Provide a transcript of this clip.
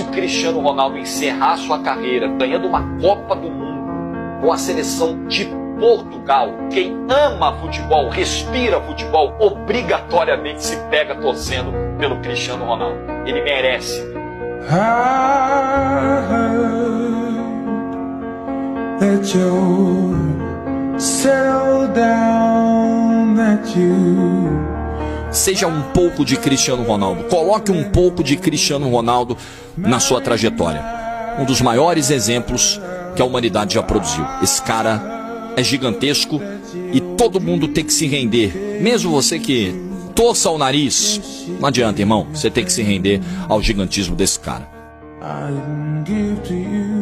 Se o Cristiano Ronaldo encerrar sua carreira ganhando uma Copa do Mundo com a seleção de Portugal, quem ama futebol, respira futebol, obrigatoriamente se pega torcendo pelo Cristiano Ronaldo. Ele merece. I heard that you settled down, that you... Seja um pouco de Cristiano Ronaldo. Coloque um pouco de Cristiano Ronaldo na sua trajetória. Um dos maiores exemplos que a humanidade já produziu. Esse cara é gigantesco e todo mundo tem que se render. Mesmo você que torça o nariz, não adianta, irmão. Você tem que se render ao gigantismo desse cara. I didn't give to you.